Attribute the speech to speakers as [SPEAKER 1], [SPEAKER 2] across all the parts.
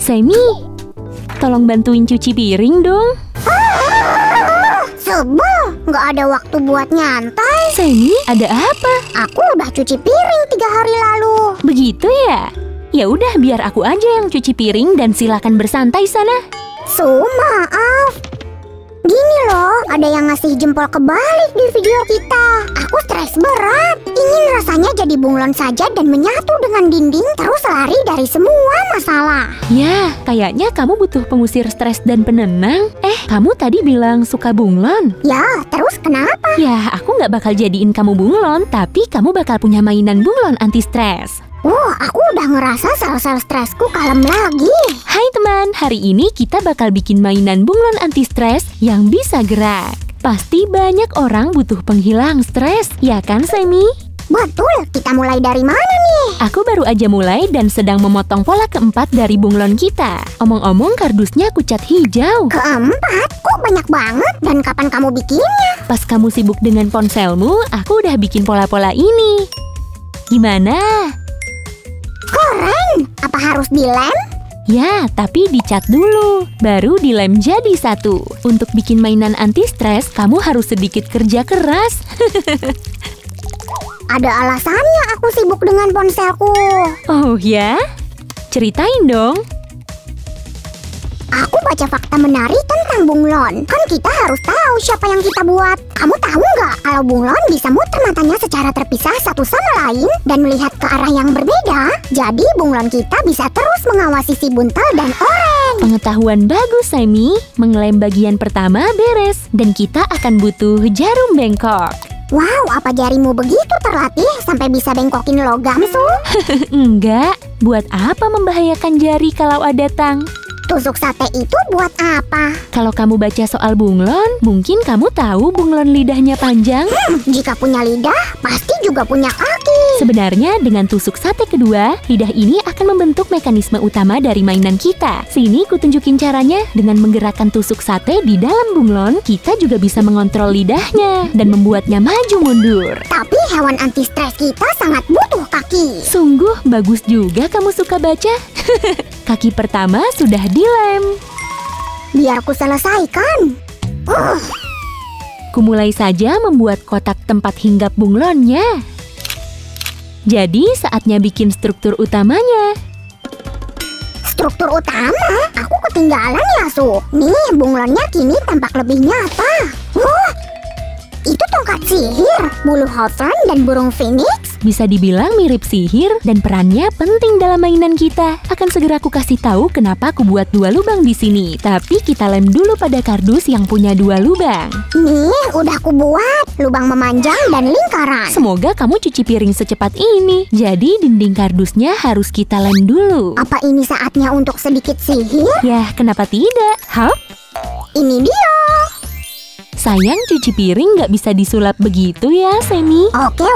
[SPEAKER 1] Semi, tolong bantuin cuci piring dong.
[SPEAKER 2] Sebel, nggak ada waktu buat nyantai.
[SPEAKER 1] Semi, ada apa?
[SPEAKER 2] Aku udah cuci piring 3 hari lalu.
[SPEAKER 1] Begitu ya? Ya udah, biar aku aja yang cuci piring dan silakan bersantai sana.
[SPEAKER 2] Maaf. Gini loh, ada yang ngasih jempol kebalik di video kita. Aku stres berat. Ingin rasanya jadi bunglon saja dan menyatu dengan dinding, terus lari dari semua masalah.
[SPEAKER 1] Ya, kayaknya kamu butuh pengusir stres dan penenang. Kamu tadi bilang suka bunglon.
[SPEAKER 2] Ya, terus kenapa?
[SPEAKER 1] Ya, aku nggak bakal jadiin kamu bunglon, tapi kamu bakal punya mainan bunglon anti stres.
[SPEAKER 2] Aku udah ngerasa sel-sel stresku kalem lagi.
[SPEAKER 1] Hai teman, hari ini kita bakal bikin mainan bunglon anti stres yang bisa gerak. Pasti banyak orang butuh penghilang stres, ya kan Semi?
[SPEAKER 2] Betul, kita mulai dari mana nih?
[SPEAKER 1] Aku baru aja mulai dan sedang memotong pola keempat dari bunglon kita. Omong-omong, kardusnya aku cat hijau.
[SPEAKER 2] Keempat? Kok banyak banget? Dan kapan kamu bikinnya?
[SPEAKER 1] Pas kamu sibuk dengan ponselmu, aku udah bikin pola-pola ini. Gimana?
[SPEAKER 2] Keren! Apa harus dilem?
[SPEAKER 1] Ya, tapi dicat dulu, baru dilem jadi satu. Untuk bikin mainan anti stres, kamu harus sedikit kerja keras.
[SPEAKER 2] Ada alasannya aku sibuk dengan ponselku.
[SPEAKER 1] Oh ya? Ceritain dong.
[SPEAKER 2] Aku baca fakta menarik tentang bunglon. Kan kita harus tahu siapa yang kita buat. Kamu tahu nggak kalau bunglon bisa muter matanya secara terpisah satu sama lain dan melihat ke arah yang berbeda? Jadi bunglon kita bisa terus mengawasi si buntel dan oranye.
[SPEAKER 1] Pengetahuan bagus, Semi. Mengelem bagian pertama beres, dan kita akan butuh jarum bengkok.
[SPEAKER 2] Wow, apa jarimu begitu terlatih sampai bisa bengkokin logam, Su?
[SPEAKER 1] Enggak, buat apa membahayakan jari kalau ada tang?
[SPEAKER 2] Tusuk sate itu buat apa?
[SPEAKER 1] Kalau kamu baca soal bunglon, mungkin kamu tahu bunglon lidahnya panjang?
[SPEAKER 2] Jika punya lidah, pasti juga punya kaki.
[SPEAKER 1] Sebenarnya dengan tusuk sate kedua, lidah ini akan membentuk mekanisme utama dari mainan kita. Sini kutunjukin caranya. Dengan menggerakkan tusuk sate di dalam bunglon, kita juga bisa mengontrol lidahnya dan membuatnya maju mundur.
[SPEAKER 2] Tapi hewan anti stres kita sangat butuh kaki.
[SPEAKER 1] Sungguh bagus juga kamu suka baca. Kaki pertama sudah dilem.
[SPEAKER 2] Biar ku selesaikan.
[SPEAKER 1] Kumulai saja membuat kotak tempat hinggap bunglonnya. Jadi saatnya bikin struktur utamanya.
[SPEAKER 2] Struktur utama? Aku ketinggalan ya, Su. Nih, bunglonnya kini tampak lebih nyata. Itu tongkat sihir, bulu hawthorn dan burung phoenix.
[SPEAKER 1] Bisa dibilang mirip sihir dan perannya penting dalam mainan kita. Akan segera aku kasih tahu kenapa aku buat 2 lubang di sini. Tapi kita lem dulu pada kardus yang punya 2 lubang.
[SPEAKER 2] Nih, udah aku buat lubang memanjang dan lingkaran.
[SPEAKER 1] Semoga kamu cuci piring secepat ini. Jadi dinding kardusnya harus kita lem dulu.
[SPEAKER 2] Apa ini saatnya untuk sedikit sihir?
[SPEAKER 1] Yah, kenapa tidak? Hap?
[SPEAKER 2] Ini dia.
[SPEAKER 1] Sayang, cuci piring nggak bisa disulap begitu ya, Semi.
[SPEAKER 2] Oke,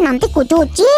[SPEAKER 2] nanti ku cuci.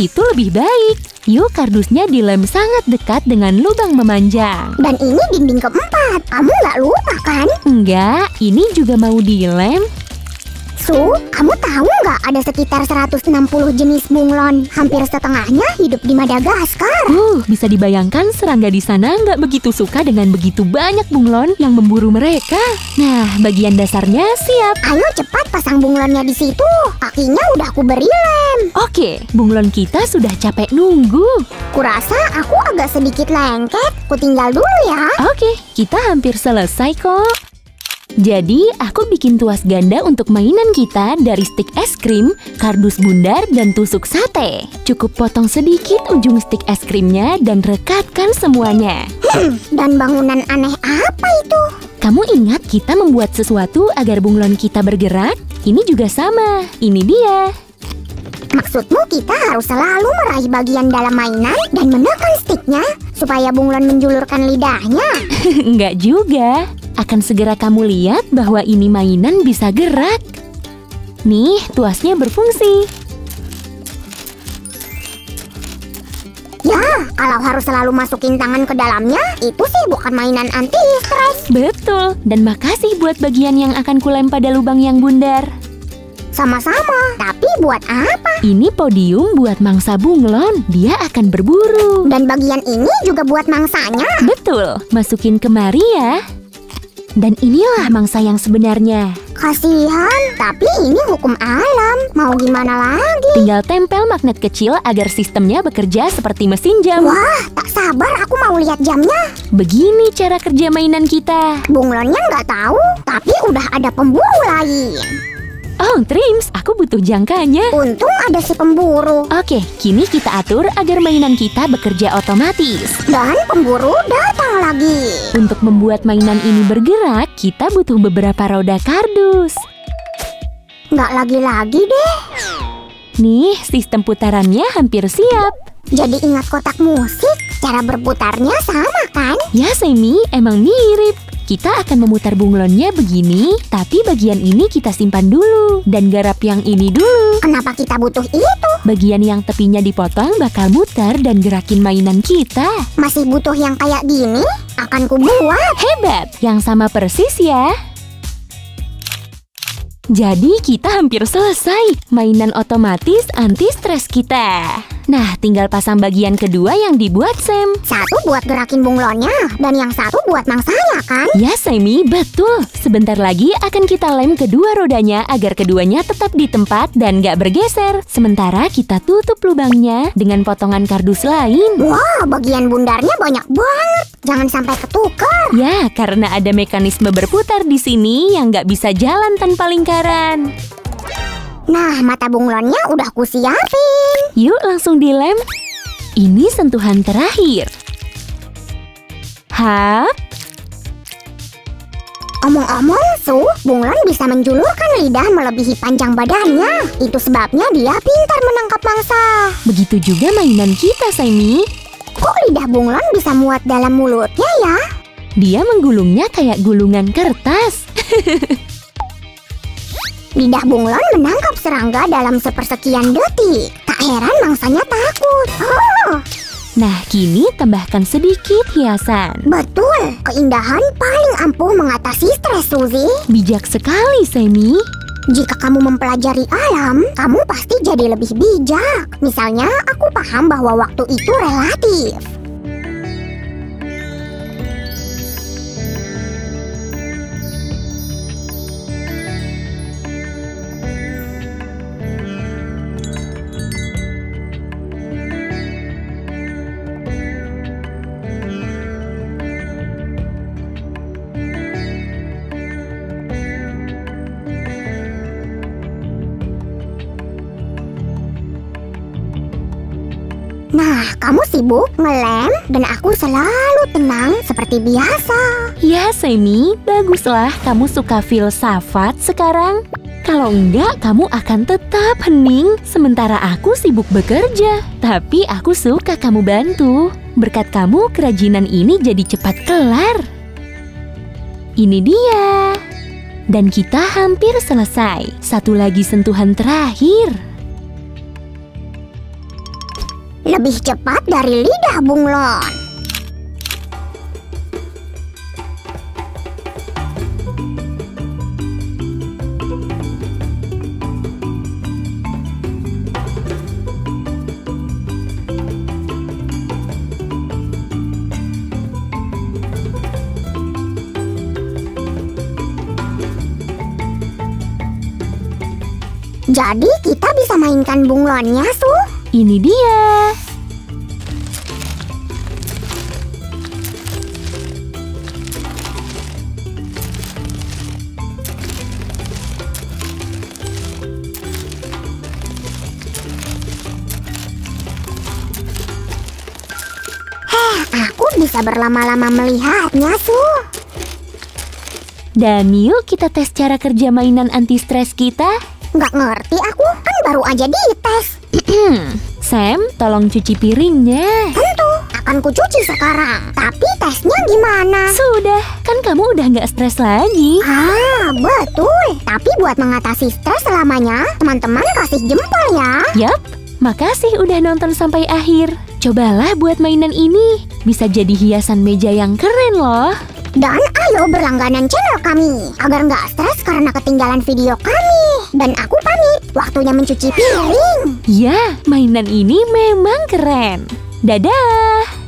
[SPEAKER 1] Itu lebih baik. Yuk, kardusnya dilem sangat dekat dengan lubang memanjang.
[SPEAKER 2] Dan ini dinding keempat. Kamu nggak lupa kan?
[SPEAKER 1] Enggak, ini juga mau dilem.
[SPEAKER 2] Su, kamu tahu nggak ada sekitar 160 jenis bunglon. Hampir setengahnya hidup di Madagaskar.
[SPEAKER 1] Bisa dibayangkan serangga di sana nggak begitu suka dengan begitu banyak bunglon yang memburu mereka. Nah, bagian dasarnya siap.
[SPEAKER 2] Ayo cepat pasang bunglonnya di situ. Kakinya udah aku beri lem.
[SPEAKER 1] Oke, bunglon kita sudah capek nunggu.
[SPEAKER 2] Kurasa aku agak sedikit lengket. Ku tinggal dulu ya.
[SPEAKER 1] Oke, kita hampir selesai kok. Jadi, aku bikin tuas ganda untuk mainan kita dari stik es krim, kardus bundar, dan tusuk sate. Cukup potong sedikit ujung stik es krimnya dan rekatkan semuanya.
[SPEAKER 2] Dan bangunan aneh apa itu?
[SPEAKER 1] Kamu ingat kita membuat sesuatu agar bunglon kita bergerak? Ini juga sama. Ini dia.
[SPEAKER 2] Maksudmu kita harus selalu meraih bagian dalam mainan dan menekan stiknya supaya bunglon menjulurkan lidahnya?
[SPEAKER 1] Enggak juga. Akan segera kamu lihat bahwa ini mainan bisa gerak. Nih, tuasnya berfungsi.
[SPEAKER 2] Ya, kalau harus selalu masukin tangan ke dalamnya, itu sih bukan mainan anti stres.
[SPEAKER 1] Betul, dan makasih buat bagian yang akan kulem pada lubang yang bundar.
[SPEAKER 2] Sama-sama, tapi buat apa?
[SPEAKER 1] Ini podium buat mangsa bunglon. Dia akan berburu.
[SPEAKER 2] Dan bagian ini juga buat mangsanya.
[SPEAKER 1] Betul, masukin kemari ya. Dan inilah mangsa yang sebenarnya.
[SPEAKER 2] Kasihan, tapi ini hukum alam. Mau gimana lagi?
[SPEAKER 1] Tinggal tempel magnet kecil agar sistemnya bekerja seperti mesin jam.
[SPEAKER 2] Wah, tak sabar aku mau lihat jamnya.
[SPEAKER 1] Begini cara kerja mainan kita.
[SPEAKER 2] Bunglonnya nggak tahu, tapi udah ada pemburu lain.
[SPEAKER 1] Oh, Trims, aku butuh jangkanya.
[SPEAKER 2] Untung ada si pemburu.
[SPEAKER 1] Oke, kini kita atur agar mainan kita bekerja otomatis.
[SPEAKER 2] Dan pemburu datang lagi.
[SPEAKER 1] Untuk membuat mainan ini bergerak, kita butuh beberapa roda kardus.
[SPEAKER 2] Nggak lagi-lagi deh.
[SPEAKER 1] Nih, sistem putarannya hampir siap.
[SPEAKER 2] Jadi ingat kotak musik, cara berputarnya sama kan?
[SPEAKER 1] Ya, Semi, emang mirip. Kita akan memutar bunglonnya begini, tapi bagian ini kita simpan dulu. Dan garap yang ini dulu.
[SPEAKER 2] Kenapa kita butuh itu?
[SPEAKER 1] Bagian yang tepinya dipotong bakal muter dan gerakin mainan kita.
[SPEAKER 2] Masih butuh yang kayak gini? Akan kubuat.
[SPEAKER 1] Hebat, yang sama persis ya. Jadi kita hampir selesai. Mainan otomatis anti stres kita. Nah, tinggal pasang bagian kedua yang dibuat Sam.
[SPEAKER 2] Satu buat gerakin bunglonnya, dan yang satu buat mangsanya kan?
[SPEAKER 1] Ya, Semi, betul. Sebentar lagi akan kita lem kedua rodanya agar keduanya tetap di tempat dan gak bergeser. Sementara kita tutup lubangnya dengan potongan kardus lain.
[SPEAKER 2] Wah, bagian bundarnya banyak banget. Jangan sampai ketukar.
[SPEAKER 1] Ya, karena ada mekanisme berputar di sini yang gak bisa jalan tanpa lingkaran.
[SPEAKER 2] Nah, mata bunglonnya udah kusiapin.
[SPEAKER 1] Yuk langsung dilem. Ini sentuhan terakhir. Hap.
[SPEAKER 2] Omong-omong, Su, bunglon bisa menjulurkan lidah melebihi panjang badannya. Itu sebabnya dia pintar menangkap mangsa.
[SPEAKER 1] Begitu juga mainan kita, Semi.
[SPEAKER 2] Kok lidah bunglon bisa muat dalam mulutnya ya?
[SPEAKER 1] Dia menggulungnya kayak gulungan kertas.
[SPEAKER 2] Lidah bunglon menangkap serangga dalam sepersekian detik. Tak heran mangsanya takut. Oh,
[SPEAKER 1] Nah, kini tambahkan sedikit hiasan.
[SPEAKER 2] betul. Keindahan paling ampuh mengatasi stres, Suzy.
[SPEAKER 1] Bijak sekali, Semi.
[SPEAKER 2] Jika kamu mempelajari alam, kamu pasti jadi lebih bijak. Misalnya, aku paham bahwa waktu itu relatif. Nah, kamu sibuk ngelem dan aku selalu tenang seperti biasa.
[SPEAKER 1] Ya, Semi, baguslah kamu suka filsafat sekarang. Kalau enggak, kamu akan tetap hening sementara aku sibuk bekerja. Tapi aku suka kamu bantu. Berkat kamu, kerajinan ini jadi cepat kelar. Ini dia. Dan kita hampir selesai. Satu lagi sentuhan terakhir.
[SPEAKER 2] Lebih cepat dari lidah bunglon. Jadi kita bisa mainkan bunglonnya, Su.
[SPEAKER 1] Ini dia.
[SPEAKER 2] Aku bisa berlama-lama melihatnya, Su.
[SPEAKER 1] Dan yuk kita tes cara kerja mainan anti stres kita.
[SPEAKER 2] Nggak ngerti aku, kan baru aja dites.
[SPEAKER 1] Sam, tolong cuci piringnya.
[SPEAKER 2] Tentu, akan kucuci sekarang. Tapi tesnya gimana?
[SPEAKER 1] Sudah, kan kamu udah nggak stres lagi.
[SPEAKER 2] Ah, betul. Tapi buat mengatasi stres selamanya, teman-teman kasih jempol ya.
[SPEAKER 1] Yap, makasih udah nonton sampai akhir. Cobalah buat mainan ini. Bisa jadi hiasan meja yang keren loh.
[SPEAKER 2] Dan ayo berlangganan channel kami, agar nggak stres karena ketinggalan video kami. Dan aku pamit, waktunya mencuci piring.
[SPEAKER 1] Ya, mainan ini memang keren. Dadah!